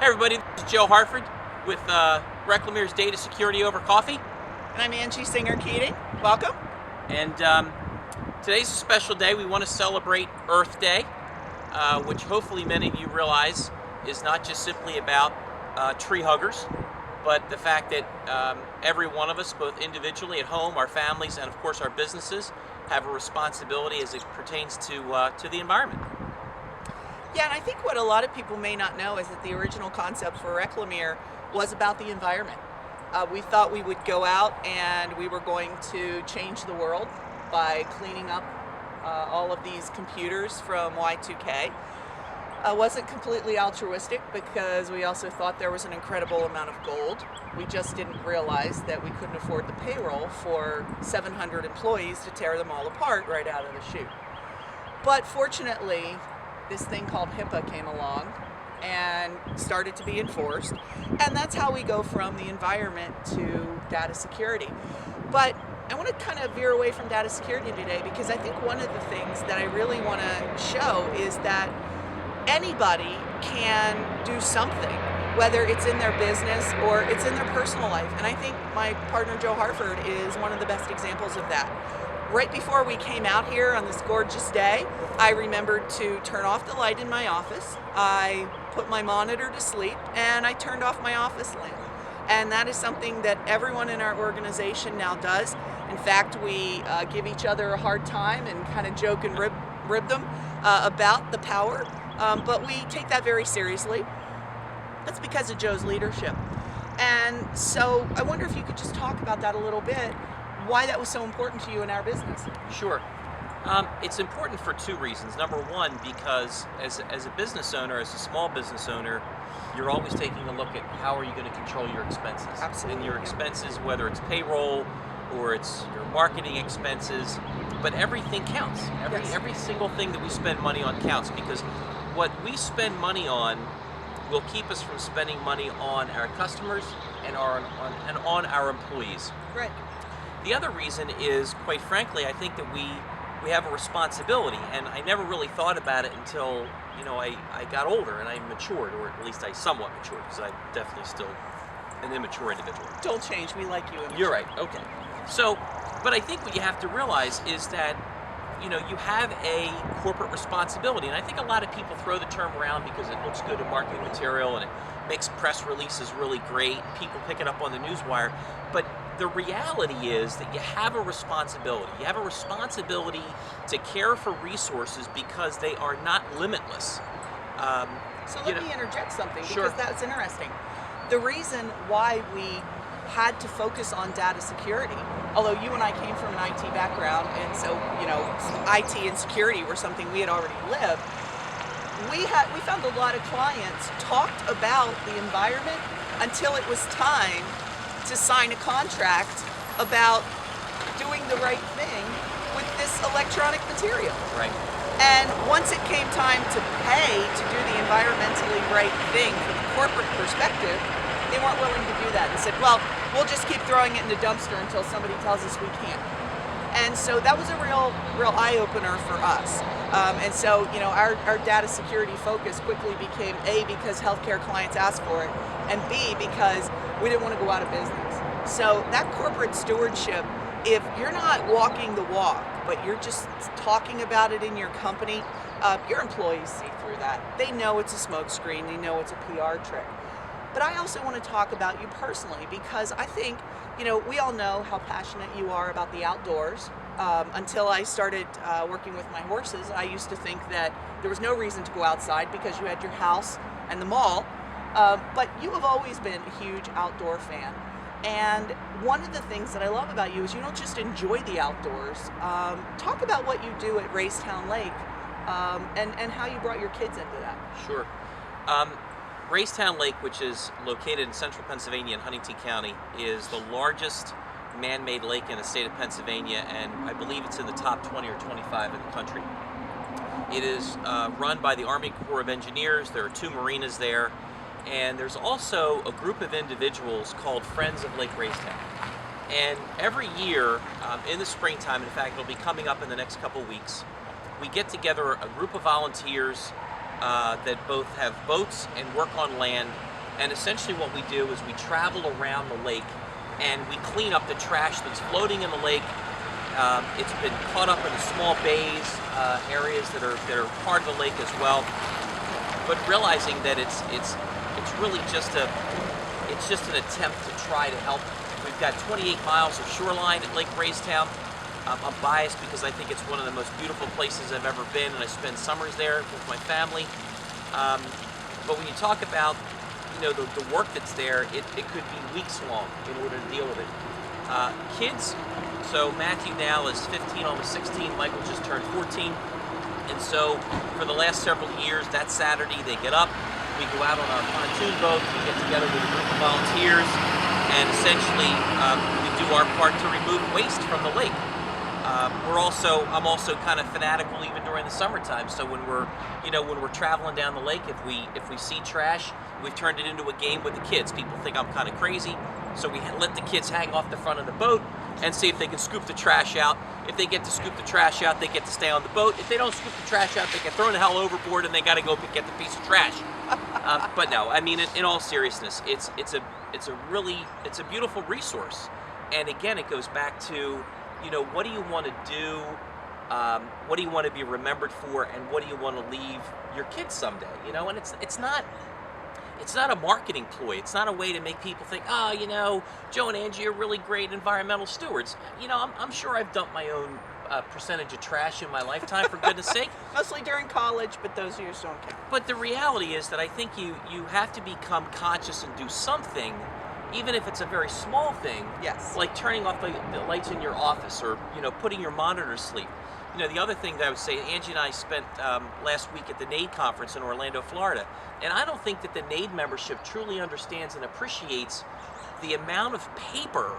Hey everybody, this is Joe Harford with Reclamere's Data Security Over Coffee. And I'm Angie Keating. Welcome. And today's a special day. We want to celebrate Earth Day, which hopefully many of you realize is not just simply about tree huggers, but the fact that every one of us, both individually at home, our families, and of course our businesses, have a responsibility as it pertains to the environment. Yeah, and I think what a lot of people may not know is that the original concept for Reclamere was about the environment. We thought we would go out and we were going to change the world by cleaning up all of these computers from Y2K. Wasn't completely altruistic because we also thought there was an incredible amount of gold. We just didn't realize that we couldn't afford the payroll for 700 employees to tear them all apart right out of the chute. But fortunately, this thing called HIPAA came along and started to be enforced, and that's how we go from the environment to data security. But I want to kind of veer away from data security today because I think one of the things that I really want to show is that anybody can do something, whether it's in their business or it's in their personal life. And I think my partner Joe Harford is one of the best examples of that. Right before we came out here on this gorgeous day, I remembered to turn off the light in my office. I put my monitor to sleep and I turned off my office lamp. And that is something that everyone in our organization now does. In fact, we give each other a hard time and kind of joke and rib them about the power. But we take that very seriously. That's because of Joe's leadership. And so I wonder if you could just talk about that a little bit, why that was so important to you in our business. Sure. It's important for two reasons. Number one, because as a business owner, as a small business owner, you're always taking a look at how are you going to control your expenses. Absolutely. And your expenses, whether it's payroll or it's your marketing expenses, but everything counts. Every single thing that we spend money on counts, because what we spend money on will keep us from spending money on our customers and on our employees. Right. The other reason is, quite frankly, I think that we have a responsibility, and I never really thought about it until, I got older and I matured, or at least I somewhat matured, because I'm definitely still an immature individual. Don't change, we like you. Immature. You're right, okay. So, but I think what you have to realize is that, you have a corporate responsibility, and I think a lot of people throw the term around because it looks good in marketing material and it makes press releases really great, people pick it up on the newswire, but the reality is that you have a responsibility. You have a responsibility to care for resources because they are not limitless. So let me interject something, because Sure. that's interesting. The reason why we had to focus on data security, although you and I came from an IT background, and so IT and security were something we had already lived, we found a lot of clients talked about the environment until it was time to sign a contract about doing the right thing with this electronic material. Right. And once it came time to pay to do the environmentally right thing from a corporate perspective, they weren't willing to do that and said, well, we'll just keep throwing it in the dumpster until somebody tells us we can't. And so that was a real eye-opener for us. And so, our data security focus quickly became A, because healthcare clients asked for it, and B, because we didn't want to go out of business. So that corporate stewardship, if you're not walking the walk, but you're just talking about it in your company, your employees see through that. They know it's a smokescreen, they know it's a PR trick. But I also want to talk about you personally, because I think, we all know how passionate you are about the outdoors. Until I started working with my horses, I used to think that there was no reason to go outside because you had your house and the mall. But you have always been a huge outdoor fan. And one of the things that I love about you is you don't just enjoy the outdoors. Talk about what you do at Racetown Lake and how you brought your kids into that. Sure. Racetown Lake, which is located in central Pennsylvania in Huntington County, is the largest man-made lake in the state of Pennsylvania, and I believe it's in the top 20 or 25 in the country. It is run by the Army Corps of Engineers. There are 2 marinas there, and there's also a group of individuals called Friends of Lake Racetown. And every year in the springtime, in fact it'll be coming up in the next couple weeks, we get together a group of volunteers that both have boats and work on land. And essentially what we do is we travel around the lake and we clean up the trash that's floating in the lake. It's been caught up in the small bays, areas that are part of the lake as well. But realizing that it's really just an attempt to try to help. We've got 28 miles of shoreline at Lake Raystown. I'm biased because I think it's one of the most beautiful places I've ever been, and I spend summers there with my family. But when you talk about, the work that's there, it could be weeks long in order to deal with it. Kids, so Matthew now is 15, almost 16. Michael just turned 14. And so for the last several years, that Saturday they get up, we go out on our pontoon boat, we get together with a group of volunteers, and essentially we do our part to remove waste from the lake. I'm also kind of fanatical even during the summertime. So when we're traveling down the lake, if we see trash, we've turned it into a game with the kids. People think I'm kind of crazy, so we let the kids hang off the front of the boat and see if they can scoop the trash out. If they get to scoop the trash out, they get to stay on the boat. If they don't scoop the trash out, they get thrown the hell overboard and they got to go get the piece of trash. But no, I mean, in all seriousness, it's a beautiful resource. And again, it goes back to, what do you want to do? What do you want to be remembered for? And what do you want to leave your kids someday? And it's not a marketing ploy. It's not a way to make people think, Joe and Angie are really great environmental stewards. I'm sure I've dumped my own percentage of trash in my lifetime, for goodness sake. Mostly during college, but those years don't count. But the reality is that I think you have to become conscious and do something, even if it's a very small thing. Yes. Like turning off the lights in your office, or putting your monitor to sleep. The other thing that I would say, Angie and I spent last week at the NAID conference in Orlando, Florida, and I don't think that the NAID membership truly understands and appreciates the amount of paper,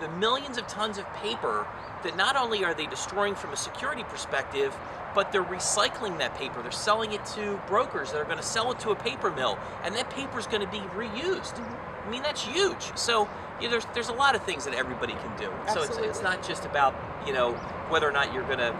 the millions of tons of paper that not only are they destroying from a security perspective, but they're recycling that paper. They're selling it to brokers that are going to sell it to a paper mill, and that paper is going to be reused. I mean, that's huge. So there's a lot of things that everybody can do. Absolutely. So it's not just about whether or not you're going to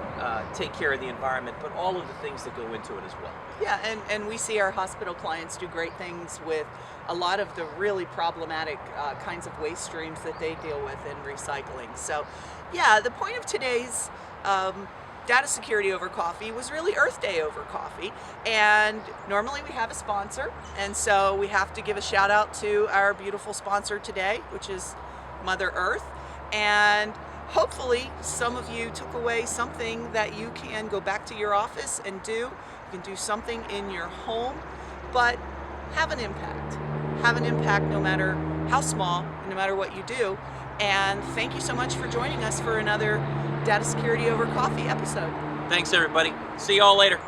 take care of the environment, but all of the things that go into it as well. Yeah, and we see our hospital clients do great things with a lot of the really problematic kinds of waste streams that they deal with in recycling. So, yeah, the point of today's Data Security Over Coffee was really Earth Day over coffee, and normally we have a sponsor, and so we have to give a shout out to our beautiful sponsor today, which is Mother Earth. And hopefully some of you took away something that you can go back to your office and do. You can do something in your home, but have an impact. Have an impact no matter how small, no matter what you do. And thank you so much for joining us for another Data Security Over Coffee episode. Thanks, everybody. See you all later.